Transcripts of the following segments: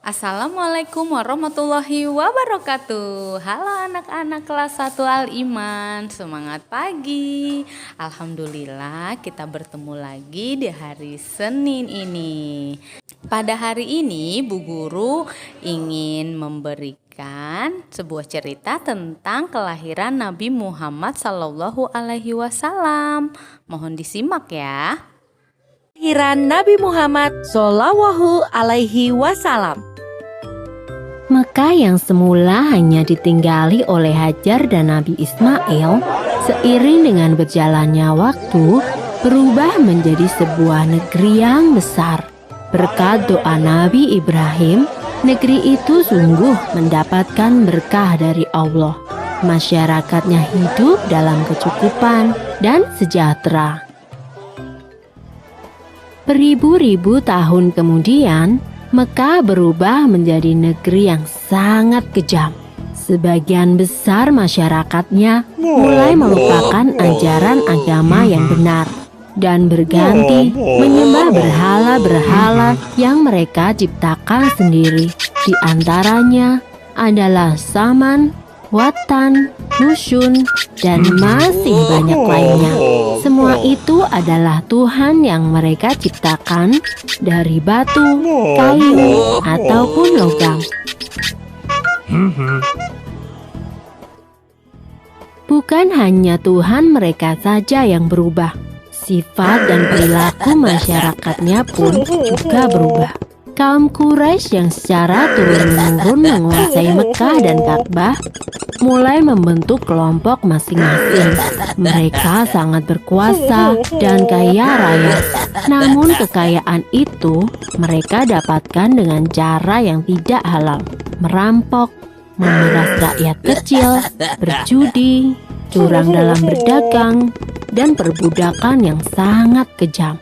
Assalamualaikum warahmatullahi wabarakatuh. Halo anak-anak kelas 1 Al-Iman, semangat pagi. Alhamdulillah kita bertemu lagi di hari Senin ini. Pada hari ini Bu Guru ingin memberikan sebuah cerita tentang kelahiran Nabi Muhammad SAW. Mohon disimak ya. Kelahiran Nabi Muhammad Shallallahu Alaihi Wasallam. Mekah yang semula hanya ditinggali oleh Hajar dan Nabi Ismail, seiring dengan berjalannya waktu, berubah menjadi sebuah negeri yang besar. Berkat doa Nabi Ibrahim, negeri itu sungguh mendapatkan berkah dari Allah. Masyarakatnya hidup dalam kecukupan dan sejahtera. Beribu-ribu tahun kemudian, Mekah berubah menjadi negeri yang sangat kejam. Sebagian besar masyarakatnya mulai melupakan ajaran agama yang benar dan berganti menyembah berhala-berhala yang mereka ciptakan sendiri. Di antaranya adalah Saman, Watan, Nusyun, dan masih banyak lainnya. Semua itu adalah Tuhan yang mereka ciptakan dari batu, kayu, ataupun logam. Bukan hanya Tuhan mereka saja yang berubah, sifat dan perilaku masyarakatnya pun juga berubah. Kaum Quraisy yang secara turun-temurun menguasai Mekah dan Ka'bah mulai membentuk kelompok masing-masing. Mereka sangat berkuasa dan kaya raya. Namun kekayaan itu mereka dapatkan dengan cara yang tidak halal. Merampok, memeras rakyat kecil, berjudi, curang dalam berdagang, dan perbudakan yang sangat kejam.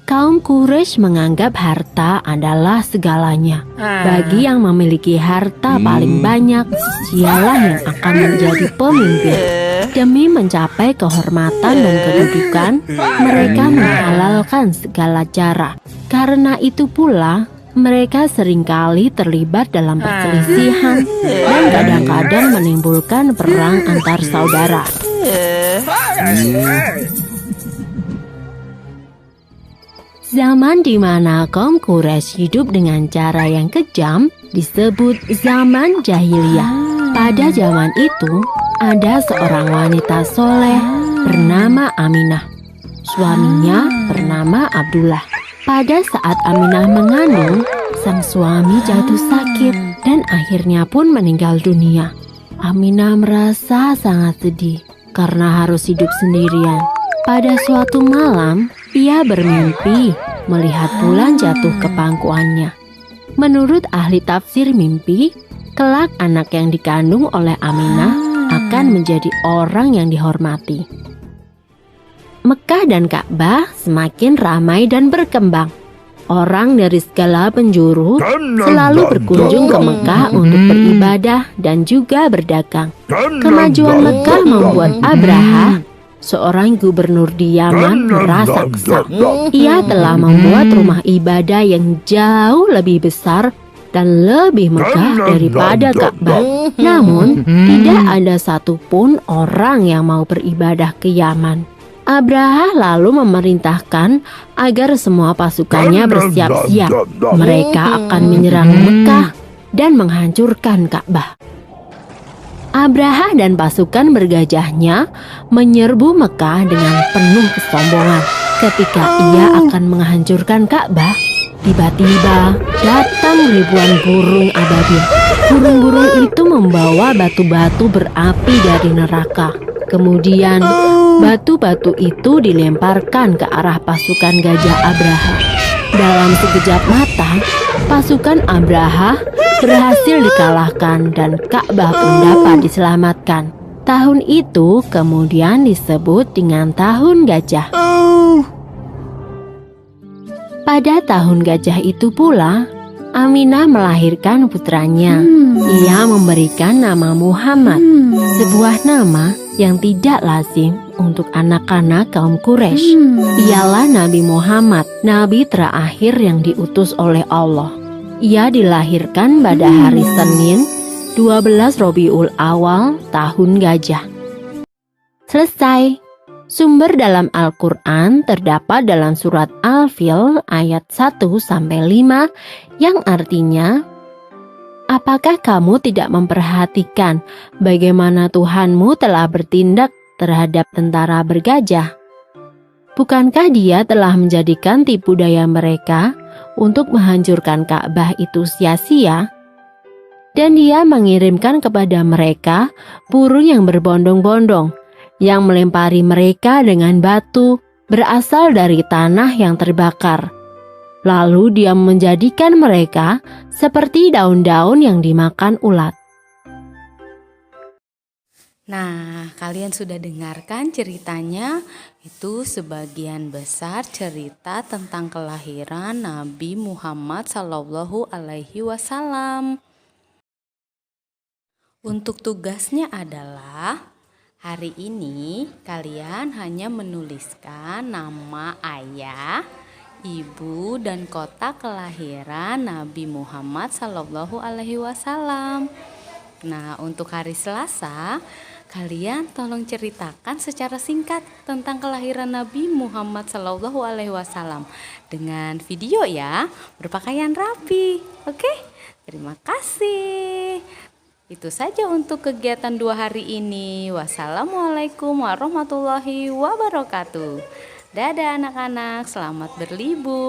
Kaum Quraisy menganggap harta adalah segalanya. Bagi yang memiliki harta paling banyak, dialah yang akan menjadi pemimpin. Demi mencapai kehormatan dan kedudukan, mereka menghalalkan segala cara. Karena itu pula, mereka seringkali terlibat dalam perselisihan dan kadang-kadang menimbulkan perang antar saudara. Zaman di mana kaum Quraisy hidup dengan cara yang kejam disebut zaman jahiliyah. Pada zaman itu, ada seorang wanita soleh bernama Aminah. Suaminya bernama Abdullah. Pada saat Aminah mengandung, sang suami jatuh sakit dan akhirnya pun meninggal dunia. Aminah merasa sangat sedih karena harus hidup sendirian. Pada suatu malam, ia bermimpi melihat bulan jatuh ke pangkuannya. Menurut ahli tafsir mimpi, kelak anak yang dikandung oleh Aminah akan menjadi orang yang dihormati. Mekah dan Ka'bah semakin ramai dan berkembang. Orang dari segala penjuru selalu berkunjung ke Mekah untuk beribadah dan juga berdagang. Kemajuan Mekah membuat Abraha, seorang gubernur di Yaman, merasa kesal. Ia telah membuat rumah ibadah yang jauh lebih besar dan lebih megah daripada Ka'bah. Namun, tidak ada satupun orang yang mau beribadah ke Yaman. Abraha lalu memerintahkan agar semua pasukannya bersiap-siap. Mereka akan menyerang Mekah dan menghancurkan Ka'bah. Abraha dan pasukan bergajahnya menyerbu Mekah dengan penuh kesombongan. Ketika ia akan menghancurkan Ka'bah, tiba-tiba datang ribuan burung ababil. Burung-burung itu membawa batu-batu berapi dari neraka. Kemudian batu-batu itu dilemparkan ke arah pasukan gajah Abraha. Dalam sekejap mata, pasukan Abraha berhasil dikalahkan dan Ka'bah pun dapat diselamatkan. Tahun itu kemudian disebut dengan Tahun Gajah. Pada Tahun Gajah itu pula, Aminah melahirkan putranya. Ia memberikan nama Muhammad, sebuah nama yang tidak lazim untuk anak-anak kaum Quraisy. Ialah Nabi Muhammad, nabi terakhir yang diutus oleh Allah. Ia dilahirkan pada hari Senin, 12 Rabiul Awal tahun Gajah. Selesai. Sumber dalam Al-Quran terdapat dalam surat Al-Fil ayat 1-5 yang artinya, apakah kamu tidak memperhatikan bagaimana Tuhanmu telah bertindak terhadap tentara bergajah? Bukankah Dia telah menjadikan tipu daya mereka untuk menghancurkan Ka'bah itu sia-sia? Dan Dia mengirimkan kepada mereka burung yang berbondong-bondong, yang melempari mereka dengan batu berasal dari tanah yang terbakar. Lalu Dia menjadikan mereka seperti daun-daun yang dimakan ulat. Nah, kalian sudah dengarkan ceritanya? Itu sebagian besar cerita tentang kelahiran Nabi Muhammad SAW. Untuk tugasnya adalah hari ini kalian hanya menuliskan nama ayah, ibu, dan kota kelahiran Nabi Muhammad SAW. Nah, untuk hari Selasa, kalian tolong ceritakan secara singkat tentang kelahiran Nabi Muhammad SAW dengan video ya, berpakaian rapi. Oke? Terima kasih. Itu saja untuk kegiatan 2 hari ini. Wassalamualaikum warahmatullahi wabarakatuh. Dadah anak-anak, selamat berlibur.